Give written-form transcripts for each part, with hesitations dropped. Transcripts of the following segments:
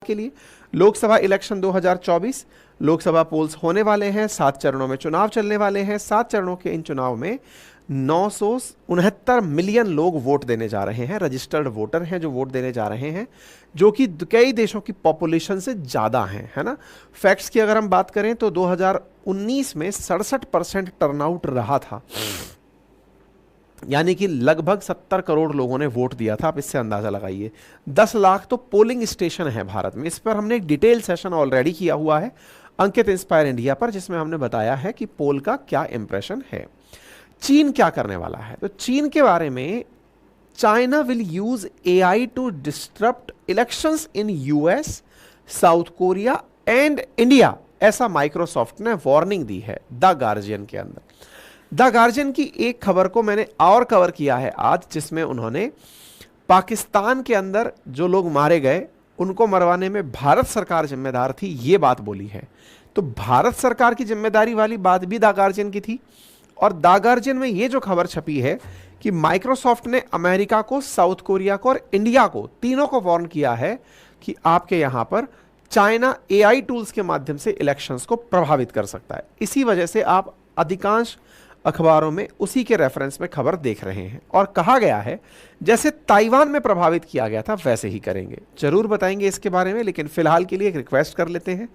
के लिए Lok Sabha election 2024 Lok Sabha poles होने वाले हैं। 7 चरणों में चुनाव चलने वाले हैं। 7 चरणों के इन चुनाव में 969 मिलियन लोग वोट देने जा रहे हैं। रजिस्टर्ड वोटर हैं जो वोट देने जा रहे हैं, जो कि कई देशों की पॉपुलेशन से ज़्यादा हैं, है ना। फैक्ट्स की अगर हम बात करें तो 2019 में 67% टर्नआउट रहा था, यानी कि लगभग 70 करोड़ लोगों ने वोट दिया था। आप इससे अंदाजा लगाइए। 10 लाख तो पोलिंग स्टेशन है भारत में। इस पर हमने एक डिटेल सेशन ऑलरेडी किया हुआ है अंकित इंस्पायर इंडिया पर, जिसमें हमने बताया है कि पोल का क्या इंप्रेशन है। चीन क्या करने वाला है, तो चीन के बारे में, China will use AI to disrupt elections in US, South Korea and India, ऐसा माइक्रोसॉफ्ट ने वार्निंग दी है द गार्जियन के अंदर। द गार्जियन की एक खबर को मैंने और कवर किया है आज, जिसमें उन्होंने पाकिस्तान के अंदर जो लोग मारे गए उनको मरवाने में भारत सरकार जिम्मेदार थी, ये बात बोली है। तो भारत सरकार की जिम्मेदारी वाली बात भी द गार्जियन की थी। और द गार्जियन में ये जो खबर छपी है कि माइक्रोसॉफ्ट ने अमेरिका को, साउथ कोरिया को और इंडिया को, तीनों को वार्न किया है कि आपके यहां पर चाइना एआई टूल्स के माध्यम से इलेक्शंस को प्रभावित कर सकता है। इसी वजह से आप अधिकांश अखबारों में उसी के रेफरेंस में खबर देख रहे हैं। और कहा गया है जैसे ताइवान में प्रभावित किया गया था वैसे ही करेंगे। जरूर बताएंगे इसके बारे में, लेकिन फिलहाल के लिए एक रिक्वेस्ट कर लेते हैं,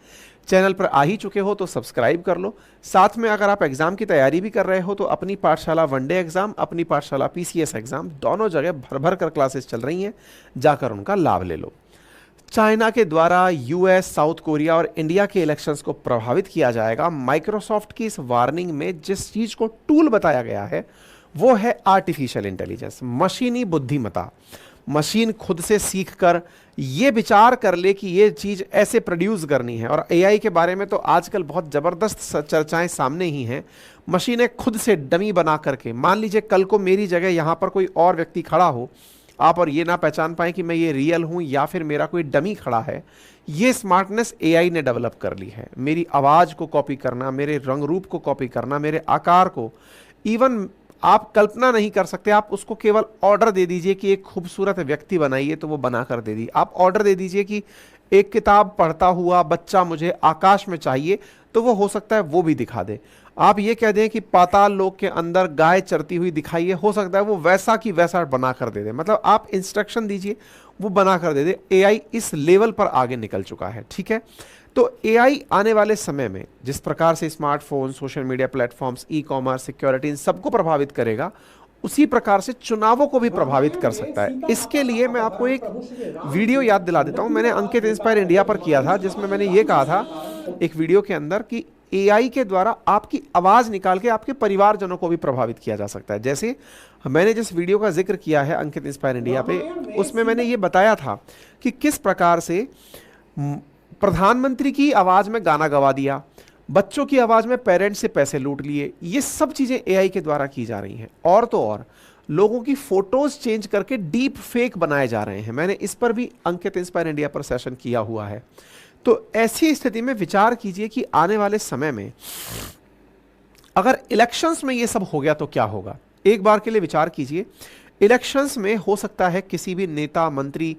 चैनल पर आ ही चुके हो तो सब्सक्राइब कर लो। साथ में अगर आप एग्जाम की तैयारी भी कर रहे हो तो अपनी पाठशाला वनडे एग्जाम, अपनी पाठशाला पीसीएस एग्जाम, दोनों जगह भर भर कर क्लासेस चल रही हैं, जाकर उनका लाभ ले लो। चाइना के द्वारा यूएस, साउथ कोरिया और इंडिया के इलेक्शंस को प्रभावित किया जाएगा। माइक्रोसॉफ्ट की इस वार्निंग में जिस चीज को टूल बताया गया है वो है आर्टिफिशियल इंटेलिजेंस, मशीनी बुद्धिमत्ता। मशीन खुद से सीखकर ये विचार कर ले कि ये चीज ऐसे प्रोड्यूस करनी है। और एआई के बारे में तो आजकल बहुत जबरदस्त चर्चाएं सामने ही हैं। मशीनें खुद से डमी बना करके, मान लीजिए कल को मेरी जगह यहां पर कोई और व्यक्ति खड़ा हो, आप और ये ना पहचान पाए कि मैं ये रियल हूं या फिर मेरा कोई डमी खड़ा है, ये स्मार्टनेस एआई ने डेवलप कर ली है। मेरी आवाज को कॉपी करना, मेरे रंग रूप को कॉपी करना, मेरे आकार को, इवन आप कल्पना नहीं कर सकते। आप उसको केवल ऑर्डर दे दीजिए कि एक खूबसूरत व्यक्ति बनाइए तो वो बना कर दे दी। आप ऑर्डर दे दीजिए कि एक किताब पढ़ता हुआ बच्चा मुझे आकाश में चाहिए, तो वो हो सकता है वो भी दिखा दे। आप ये कह दें कि पाताल लोक के अंदर गाय चरती हुई दिखाइए, हो सकता है वो वैसा की वैसा बना कर दे दे। मतलब आप इंस्ट्रक्शन दीजिए, वो बना कर दे दे। एआई इस लेवल पर आगे निकल चुका है, ठीक है। तो एआई आने वाले समय में जिस प्रकार से smartphone, social media platforms, e commerce, security, इन सबको प्रभावित करेगा, उसी प्रकार से चुनावों को भी प्रभावित कर सकता है। इसके लिए मैं आपको एक वीडियो याद दिला देता हूं, मैंने अंकित इंस्पायर इंडिया पर किया था, जिसमें मैंने ये कहा था एक वीडियो के अंदर कि एआई के द्वारा आपकी आवाज निकाल के आपके परिवारजनों को भी प्रभावित किया जा सकता है। जैसे मैंने जिस वीडियो का जिक्र किया है अंकित इंस्पायर इंडिया पे, उसमें मैंने ये बताया था कि किस प्रकार से प्रधानमंत्री की आवाज में गाना गवा दिया, बच्चों की आवाज में पेरेंट्स से पैसे लूट लिए। ये सब चीजें एआई के द्वारा की जा रही हैं। और तो और लोगों की फोटोज चेंज करके डीप फेक बनाए जा रहे हैं। मैंने इस पर भी अंकित इंस्पायर इंडिया पर सेशन किया हुआ है। तो ऐसी स्थिति में विचार कीजिए कि आने वाले समय में अगर इलेक्शंस में ये सब हो गया तो क्या होगा। एक बार के लिए विचार कीजिए, इलेक्शंस में हो सकता है किसी भी नेता, मंत्री,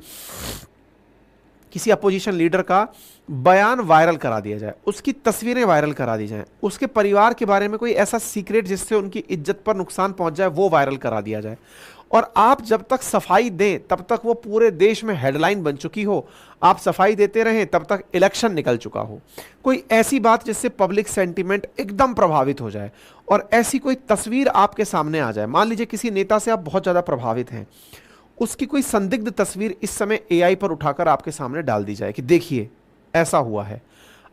किसी अपोजिशन लीडर का बयान वायरल करा दिया जाए, उसकी तस्वीरें वायरल करा दी जाएं, उसके परिवार के बारे में कोई ऐसा सीक्रेट जिससे उनकी इज्जत पर नुकसान पहुंच जाए वो वायरल करा दिया जाए। और आप जब तक सफाई दें तब तक वो पूरे देश में हेडलाइन बन चुकी हो, आप सफाई देते रहें तब तक इलेक्शन निकल चुका हो। कोई ऐसी बात जिससे पब्लिक सेंटीमेंट एकदम प्रभावित हो जाए और ऐसी कोई तस्वीर आपके सामने आ जाए। मान लीजिए किसी नेता से आप बहुत ज्यादा प्रभावित हैं, उसकी कोई संदिग्ध तस्वीर इस समय एआई पर उठाकर आपके सामने डाल दी जाए कि देखिए ऐसा हुआ है।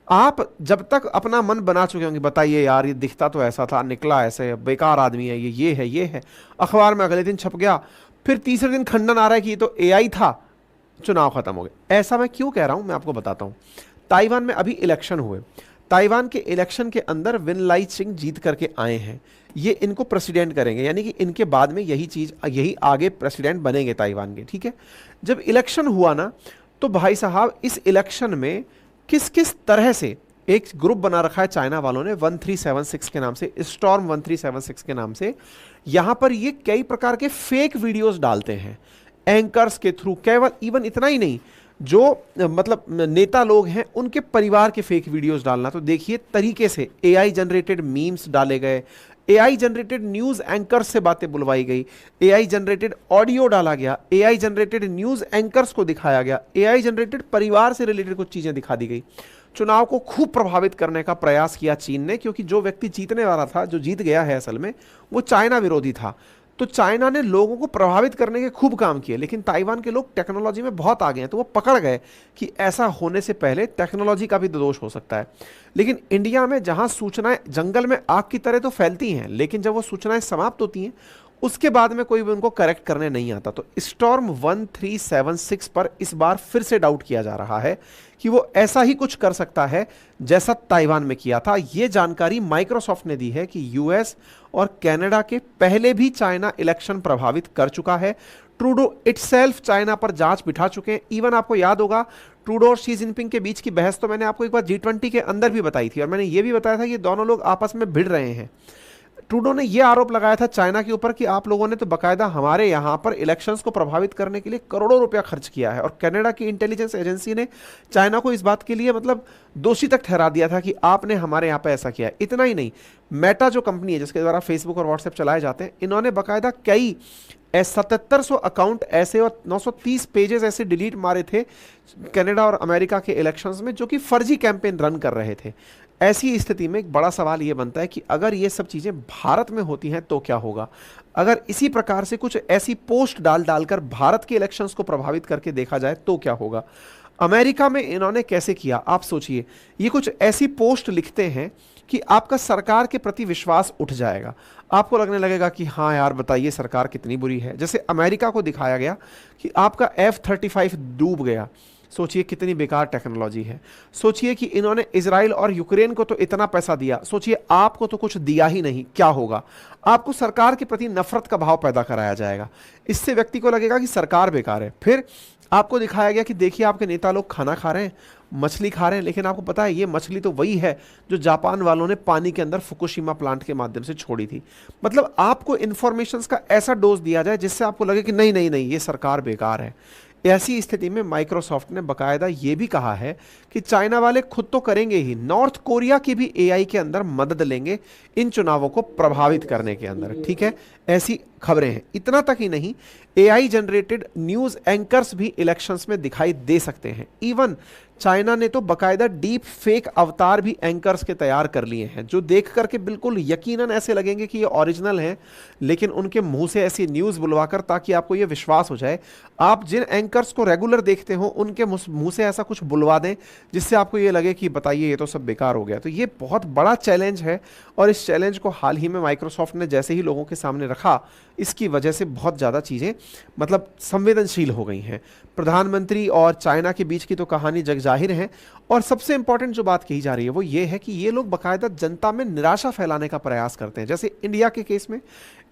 आप जब तक अपना मन बना चुके होंगे, बताइए यार ये दिखता तो ऐसा था, निकला ऐसे, बेकार आदमी है ये है, अखबार में अगले दिन छप गया, फिर तीसरे दिन खंडन आ रहा है कि ये तो एआई था, चुनाव खत्म हो गए। ऐसा मैं क्यों कह रहा हूं, मैं आपको बताता हूं। ताइवान में अभी इलेक्शन हुए, ताइवान के इलेक्शन के अंदर विन सिंह जीत करके आए हैं। ये इनको प्रेसिडेंट करेंगे, यानी कि इनके बाद में यही आगे प्रेसिडेंट बनेंगे ताइवान के, ठीक है। जब इलेक्शन हुआ ना, तो भाई साहब इस इलेक्शन में किस किस तरह से एक ग्रुप बना रखा है चाइना वालों ने 1376 के नाम से, स्टॉर्म 1376 के नाम से। यहां पर ये कई प्रकार के फेक वीडियोस डालते हैं एंकर्स के थ्रू। केवल इवन इतना ही नहीं, जो मतलब नेता लोग हैं उनके परिवार के फेक वीडियोस डालना। तो देखिए तरीके से एआई जनरेटेड मीम्स डाले गए, एआई जनरेटेड न्यूज एंकर्स से बातें बुलवाई गई, एआई जनरेटेड ऑडियो डाला गया, एआई जनरेटेड न्यूज एंकर्स को दिखाया गया, एआई जनरेटेड परिवार से रिलेटेड कुछ चीजें दिखा दी गई। चुनाव को खूब प्रभावित करने का प्रयास किया चीन ने, क्योंकि जो व्यक्ति जीतने वाला था, जो जीत गया है असल में, वो चाइना विरोधी था। तो चाइना ने लोगों को प्रभावित करने के खूब काम किए, लेकिन ताइवान के लोग टेक्नोलॉजी में बहुत आगे हैं, तो वो पकड़ गए कि ऐसा होने से पहले टेक्नोलॉजी का भी दोष हो सकता है। लेकिन इंडिया में जहां सूचनाएं जंगल में आग की तरह तो फैलती हैं, लेकिन जब वो सूचनाएं समाप्त होती हैं उसके बाद में कोई भी उनको करेक्ट करने नहीं आता। तो स्टॉर्म 1376 पर इस बार फिर से डाउट किया जा रहा है कि वो ऐसा ही कुछ कर सकता है जैसा ताइवान में किया था। ये जानकारी माइक्रोसॉफ्ट ने दी है कि यूएस और कनाडा के पहले भी चाइना इलेक्शन प्रभावित कर चुका है। ट्रूडो इटसेल्फ चाइना पर जांच बिठा चुके हैं। इवन आपको याद होगा ट्रूडो और शी जिनपिंग के बीच की बहस तो मैंने आपको एक बार G20 के अंदर भी बताई थी, और मैंने ये भी बताया था कि दोनों लोग आपस में भिड़ रहे हैं। ट्रूडो ने यह आरोप लगाया था चाइना के ऊपर कि आप लोगों ने तो बकायदा हमारे यहां पर इलेक्शंस को प्रभावित करने के लिए करोड़ों रुपया खर्च किया है, और कनाडा की इंटेलिजेंस एजेंसी ने चाइना को इस बात के लिए मतलब दोषी तक ठहरा दिया था कि आपने हमारे यहां पर ऐसा किया है। इतना ही नहीं, मेटा जो कंपनी है जिसके द्वारा फेसबुक और व्हाट्सएप चलाए जाते हैं, इन्होंने बकायदा कई 7700 अकाउंट ऐसे और 930 पेजेस ऐसे डिलीट मारे थे कनाडा और अमेरिका के इलेक्शंस में, जो कि फर्जी कैंपेन रन कर रहे थे। ऐसी स्थिति में एक बड़ा सवाल यह बनता है कि अगर ये सब चीजें भारत में होती हैं तो क्या होगा। अगर इसी प्रकार से कुछ ऐसी पोस्ट डालकर भारत के इलेक्शंस को प्रभावित करके देखा जाए तो क्या होगा। अमेरिका में इन्होंने कैसे किया आप सोचिए। ये कुछ ऐसी पोस्ट लिखते हैं कि आपका सरकार के प्रति विश्वास उठ जाएगा, आपको लगने लगेगा कि हाँ यार बताइए सरकार कितनी बुरी है। जैसे अमेरिका को दिखाया गया कि आपका F-35 डूब गया, सोचिए कितनी बेकार टेक्नोलॉजी है। सोचिए कि इन्होंने इजराइल और यूक्रेन को तो इतना पैसा दिया, सोचिए आपको तो कुछ दिया ही नहीं, क्या होगा। आपको सरकार के प्रति नफरत का भाव पैदा कराया जाएगा, इससे व्यक्ति को लगेगा कि सरकार बेकार है। फिर आपको दिखाया गया कि देखिए आपके नेता लोग खाना खा रहे हैं, मछली खा रहे हैं, लेकिन आपको पता है ये मछली तो वही है जो जापान वालों ने पानी के अंदर फुकुशिमा प्लांट के माध्यम से छोड़ी थी। मतलब आपको इंफॉर्मेशंस का ऐसा डोज दिया जाए जिससे आपको लगे कि नहीं नहीं नहीं ये सरकार बेकार है। ऐसी स्थिति में माइक्रोसॉफ्ट ने बकायदा ये भी कहा है कि चाइना वाले खुद तो करेंगे ही, नॉर्थ कोरिया की भी एआई के अंदर मदद लेंगे इन चुनावों को प्रभावित करने के अंदर। ठीक है, ऐसी खबरें हैं। इतना तक ही नहीं, एआई जनरेटेड न्यूज एंकर्स भी इलेक्शंस में दिखाई दे सकते हैं। इवन चाइना ने तो बकायदा डीप फेक अवतार भी एंकर्स के तैयार कर लिए हैं, जो देख करके बिल्कुल यकीनन ऐसे लगेंगे कि ये ओरिजिनल हैं, लेकिन उनके मुंह से ऐसी न्यूज़ बुलवाकर ताकि आपको ये विश्वास हो जाए। आप जिन एंकर्स को रेगुलर देखते हो उनके मुंह से ऐसा कुछ बुलवा दें जिससे आपको ये लगे कि बताइए ये तो सब बेकार हो गया। तो ये बहुत बड़ा चैलेंज है, और इस चैलेंज को हाल ही में माइक्रोसॉफ्ट ने जैसे ही लोगों के सामने रखा, इसकी वजह से बहुत ज़्यादा चीज़ें मतलब संवेदनशील हो गई हैं। प्रधानमंत्री और चाइना के बीच की तो कहानी जग जाहिर है, और सबसे इंपॉर्टेंट जो बात कही जा रही है वो ये है कि ये लोग बाकायदा जनता में निराशा फैलाने का प्रयास करते हैं। जैसे इंडिया के केस में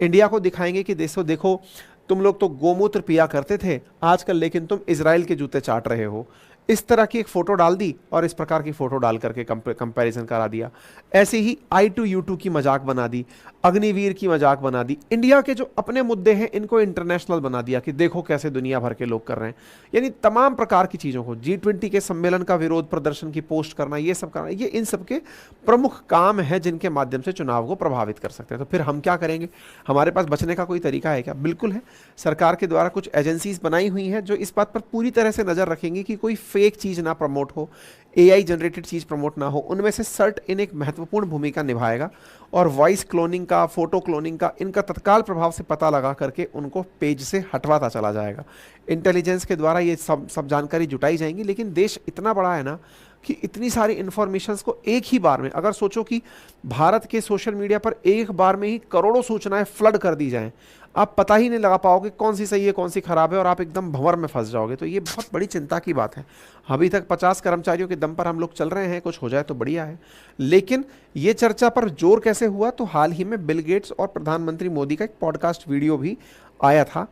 इंडिया को दिखाएंगे कि देखो तुम लोग तो गोमूत्र पिया करते थे आजकल, लेकिन तुम इजराइल के जूते चाट रहे हो। इस तरह की एक फोटो डाल दी और इस प्रकार की फोटो डाल करके कंपैरिजन करा दिया। ऐसे ही I2U2 की मजाक बना दी, अग्निवीर की मजाक बना दी। इंडिया के जो अपने मुद्दे हैं इनको इंटरनेशनल बना दिया कि देखो कैसे दुनिया भर के लोग कर रहे हैं। यानी तमाम प्रकार की चीज़ों को, G20 के सम्मेलन का विरोध प्रदर्शन की पोस्ट करना, ये सब करना, ये इन सब के प्रमुख काम है जिनके माध्यम से चुनाव को प्रभावित कर सकते हैं। तो फिर हम क्या करेंगे, हमारे पास बचने का कोई तरीका है क्या? बिल्कुल है। सरकार के द्वारा कुछ एजेंसीज बनाई हुई हैं जो इस बात पर पूरी तरह से नज़र रखेंगी कि कोई फेक चीज़ ना प्रमोट हो, एआई जनरेटेड चीज़ प्रमोट ना हो। उनमें से सर्ट इन एक महत्वपूर्ण भूमिका निभाएगा, और वॉइस क्लोनिंग का, फोटो क्लोनिंग का, इनका तत्काल प्रभाव से पता लगा करके उनको पेज से हटवाता चला जाएगा। इंटेलिजेंस के द्वारा ये सब जानकारी जुटाई जाएंगी। लेकिन देश इतना बड़ा है ना कि इतनी सारी इंफॉर्मेशंस को एक ही बार में, अगर सोचो कि भारत के सोशल मीडिया पर एक बार में ही करोड़ों सूचनाएं फ्लड कर दी जाएं, आप पता ही नहीं लगा पाओगे कौन सी सही है कौन सी खराब है, और आप एकदम भंवर में फंस जाओगे। तो ये बहुत बड़ी चिंता की बात है। अभी तक 50 कर्मचारियों के दम पर हम लोग चल रहे हैं, कुछ हो जाए तो बढ़िया है। लेकिन ये चर्चा पर जोर कैसे हुआ, तो हाल ही में बिल गेट्स और प्रधानमंत्री मोदी का एक पॉडकास्ट वीडियो भी आया था,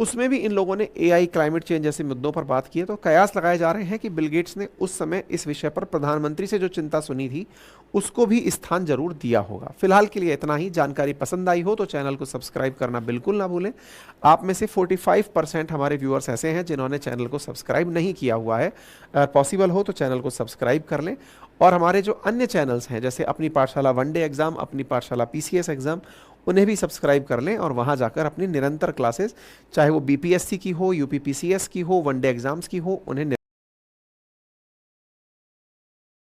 उसमें भी इन लोगों ने एआई, क्लाइमेट चेंज जैसे मुद्दों पर बात की है। तो कयास लगाए जा रहे हैं कि बिल गेट्स ने उस समय इस विषय पर प्रधानमंत्री से जो चिंता सुनी थी उसको भी स्थान जरूर दिया होगा। फिलहाल के लिए इतना ही। जानकारी पसंद आई हो तो चैनल को सब्सक्राइब करना बिल्कुल ना भूलें। आप में से 45% हमारे व्यूअर्स ऐसे हैं जिन्होंने चैनल को सब्सक्राइब नहीं किया हुआ है। पॉसिबल हो तो चैनल को सब्सक्राइब कर लें। और हमारे जो अन्य चैनल्स हैं जैसे अपनी पाठशाला वनडे एग्जाम, अपनी पाठशाला पीसीएस एग्जाम, उन्हें भी सब्सक्राइब कर लें और वहां जाकर अपनी निरंतर क्लासेस, चाहे वो बीपीएससी की हो, यूपीपीसीएस की हो, वनडे एग्जाम्स की हो, उन्हें